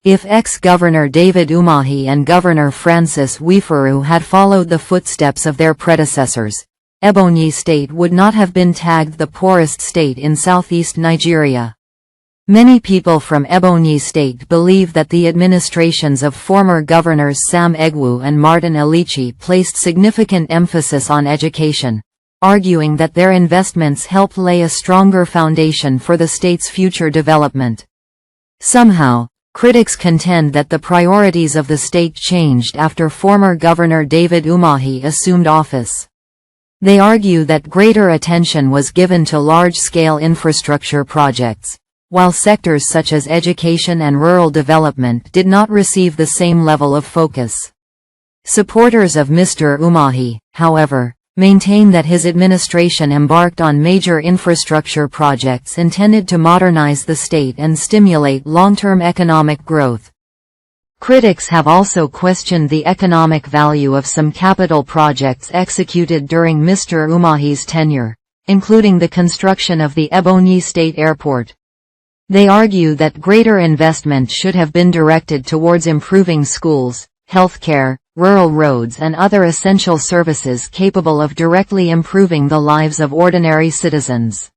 If ex-Governor David Umahi and Governor Francis Wiferu had followed the footsteps of their predecessors, Ebonyi State would not have been tagged the poorest state in southeast Nigeria. Many people from Ebonyi State believe that the administrations of former governors Sam Egwu and Martin Elichi placed significant emphasis on education, arguing that their investments helped lay a stronger foundation for the state's future development. Somehow, critics contend that the priorities of the state changed after former Governor David Umahi assumed office. They argue that greater attention was given to large-scale infrastructure projects, while sectors such as education and rural development did not receive the same level of focus. Supporters of Mr. Umahi, however, maintain that his administration embarked on major infrastructure projects intended to modernize the state and stimulate long-term economic growth. Critics have also questioned the economic value of some capital projects executed during Mr. Umahi's tenure, including the construction of the Ebonyi State Airport. They argue that greater investment should have been directed towards improving schools, healthcare, rural roads and other essential services capable of directly improving the lives of ordinary citizens.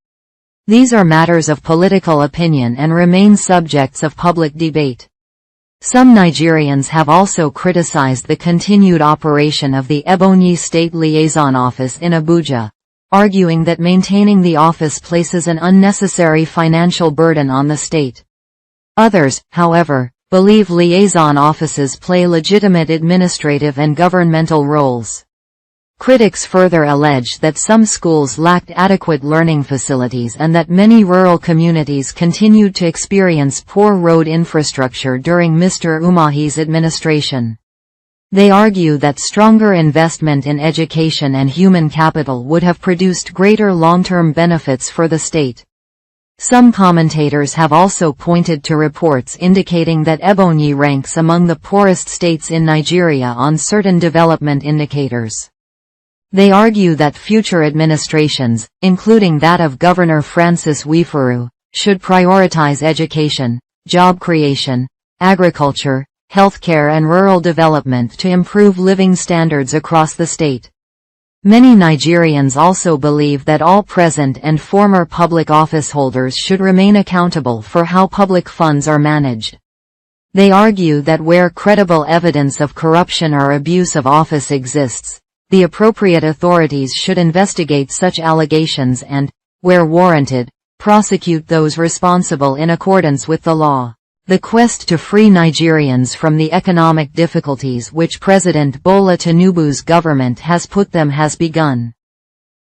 These are matters of political opinion and remain subjects of public debate. Some Nigerians have also criticized the continued operation of the Ebonyi State Liaison Office in Abuja, arguing that maintaining the office places an unnecessary financial burden on the state. Others, however, believe liaison offices play legitimate administrative and governmental roles. Critics further allege that some schools lacked adequate learning facilities and that many rural communities continued to experience poor road infrastructure during Mr. Umahi's administration. They argue that stronger investment in education and human capital would have produced greater long-term benefits for the state. Some commentators have also pointed to reports indicating that Ebonyi ranks among the poorest states in Nigeria on certain development indicators. They argue that future administrations, including that of Governor Francis Wiferu, should prioritize education, job creation, agriculture, healthcare and rural development to improve living standards across the state. Many Nigerians also believe that all present and former public office holders should remain accountable for how public funds are managed. They argue that where credible evidence of corruption or abuse of office exists, the appropriate authorities should investigate such allegations and, where warranted, prosecute those responsible in accordance with the law. The quest to free Nigerians from the economic difficulties which President Bola Tinubu's government has put them has begun.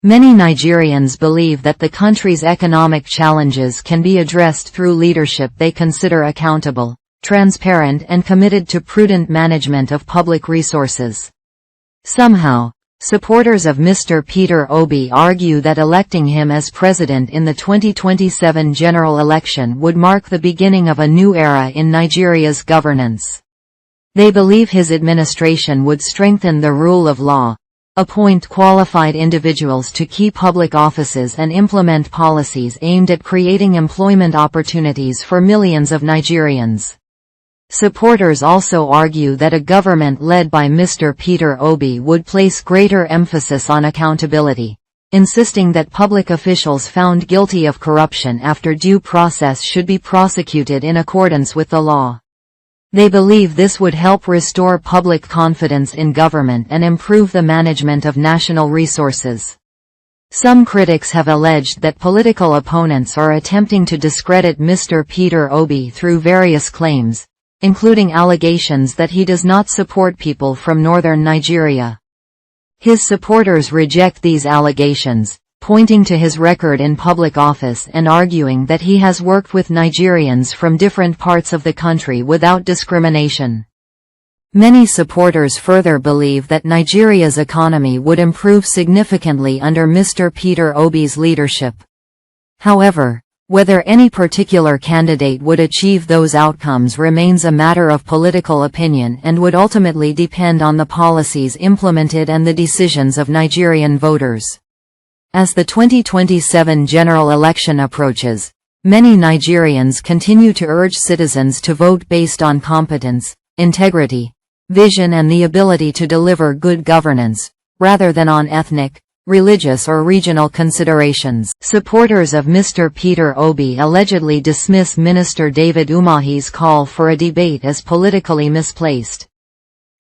Many Nigerians believe that the country's economic challenges can be addressed through leadership they consider accountable, transparent and committed to prudent management of public resources. Somehow, supporters of Mr. Peter Obi argue that electing him as president in the 2027 general election would mark the beginning of a new era in Nigeria's governance. They believe his administration would strengthen the rule of law, appoint qualified individuals to key public offices and implement policies aimed at creating employment opportunities for millions of Nigerians. Supporters also argue that a government led by Mr. Peter Obi would place greater emphasis on accountability, insisting that public officials found guilty of corruption after due process should be prosecuted in accordance with the law. They believe this would help restore public confidence in government and improve the management of national resources. Some critics have alleged that political opponents are attempting to discredit Mr. Peter Obi through various claims, including allegations that he does not support people from northern Nigeria. His supporters reject these allegations, pointing to his record in public office and arguing that he has worked with Nigerians from different parts of the country without discrimination. Many supporters further believe that Nigeria's economy would improve significantly under Mr. Peter Obi's leadership. However, whether any particular candidate would achieve those outcomes remains a matter of political opinion and would ultimately depend on the policies implemented and the decisions of Nigerian voters. As the 2027 general election approaches, Many Nigerians continue to urge citizens to vote based on competence, integrity, vision and the ability to deliver good governance, rather than on ethnic, religious or regional considerations. Supporters of Mr. Peter Obi allegedly dismiss Minister David Umahi's call for a debate as politically misplaced.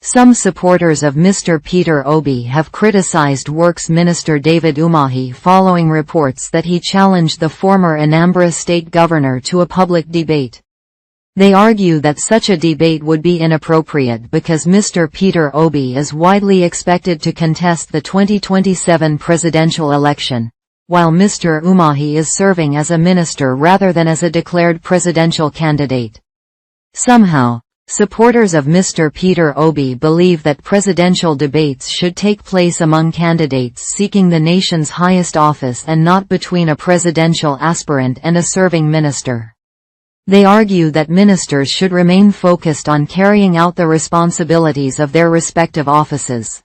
Some supporters of Mr. Peter Obi have criticized Works Minister David Umahi following reports that he challenged the former Anambra State governor to a public debate. They argue that such a debate would be inappropriate because Mr. Peter Obi is widely expected to contest the 2027 presidential election, while Mr. Umahi is serving as a minister rather than as a declared presidential candidate. Somehow, supporters of Mr. Peter Obi believe that presidential debates should take place among candidates seeking the nation's highest office and not between a presidential aspirant and a serving minister. They argue that ministers should remain focused on carrying out the responsibilities of their respective offices.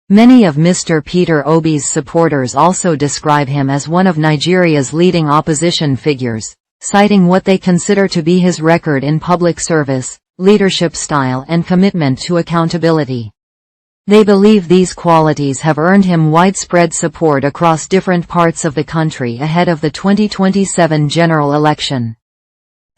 Many of Mr. Peter Obi's supporters also describe him as one of Nigeria's leading opposition figures, citing what they consider to be his record in public service, leadership style and commitment to accountability. They believe these qualities have earned him widespread support across different parts of the country ahead of the 2027 general election.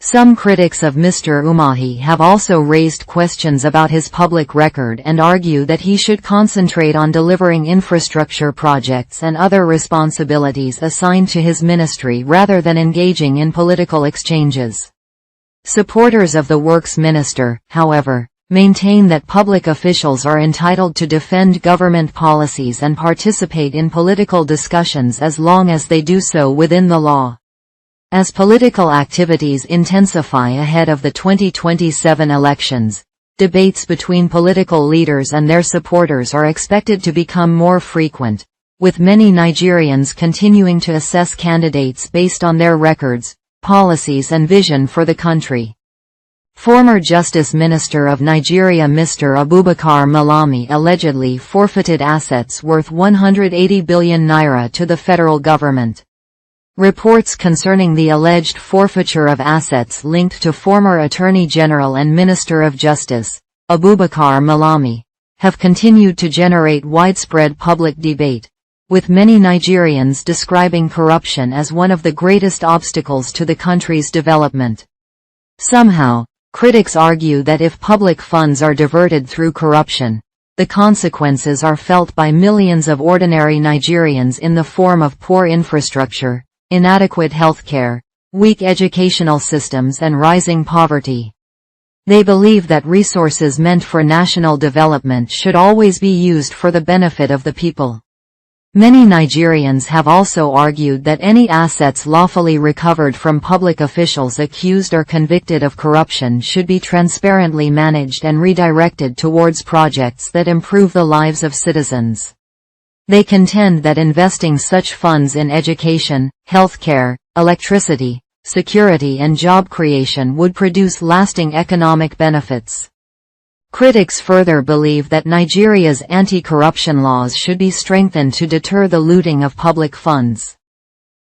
Some critics of Mr. Umahi have also raised questions about his public record and argue that he should concentrate on delivering infrastructure projects and other responsibilities assigned to his ministry rather than engaging in political exchanges. Supporters of the Works Minister, however, maintain that public officials are entitled to defend government policies and participate in political discussions as long as they do so within the law. As political activities intensify ahead of the 2027 elections, debates between political leaders and their supporters are expected to become more frequent, with many Nigerians continuing to assess candidates based on their records, policies and vision for the country. Former Justice Minister of Nigeria Mr. Abubakar Malami allegedly forfeited assets worth 180 billion naira to the federal government. Reports concerning the alleged forfeiture of assets linked to former Attorney General and Minister of Justice, Abubakar Malami, have continued to generate widespread public debate, with many Nigerians describing corruption as one of the greatest obstacles to the country's development. Somehow, critics argue that if public funds are diverted through corruption, the consequences are felt by millions of ordinary Nigerians in the form of poor infrastructure, inadequate healthcare, weak educational systems and rising poverty. They believe that resources meant for national development should always be used for the benefit of the people. Many Nigerians have also argued that any assets lawfully recovered from public officials accused or convicted of corruption should be transparently managed and redirected towards projects that improve the lives of citizens. They contend that investing such funds in education, healthcare, electricity, security and job creation would produce lasting economic benefits. Critics further believe that Nigeria's anti-corruption laws should be strengthened to deter the looting of public funds.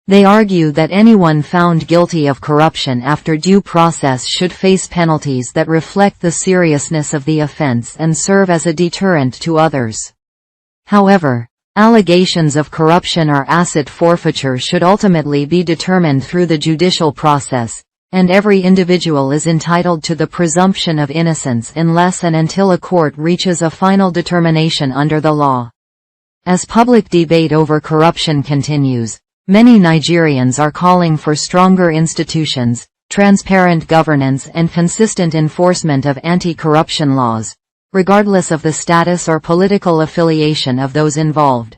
They argue that anyone found guilty of corruption after due process should face penalties that reflect the seriousness of the offense and serve as a deterrent to others. However, allegations of corruption or asset forfeiture should ultimately be determined through the judicial process, and every individual is entitled to the presumption of innocence unless and until a court reaches a final determination under the law. As public debate over corruption continues, many Nigerians are calling for stronger institutions, transparent governance and consistent enforcement of anti-corruption laws, regardless of the status or political affiliation of those involved.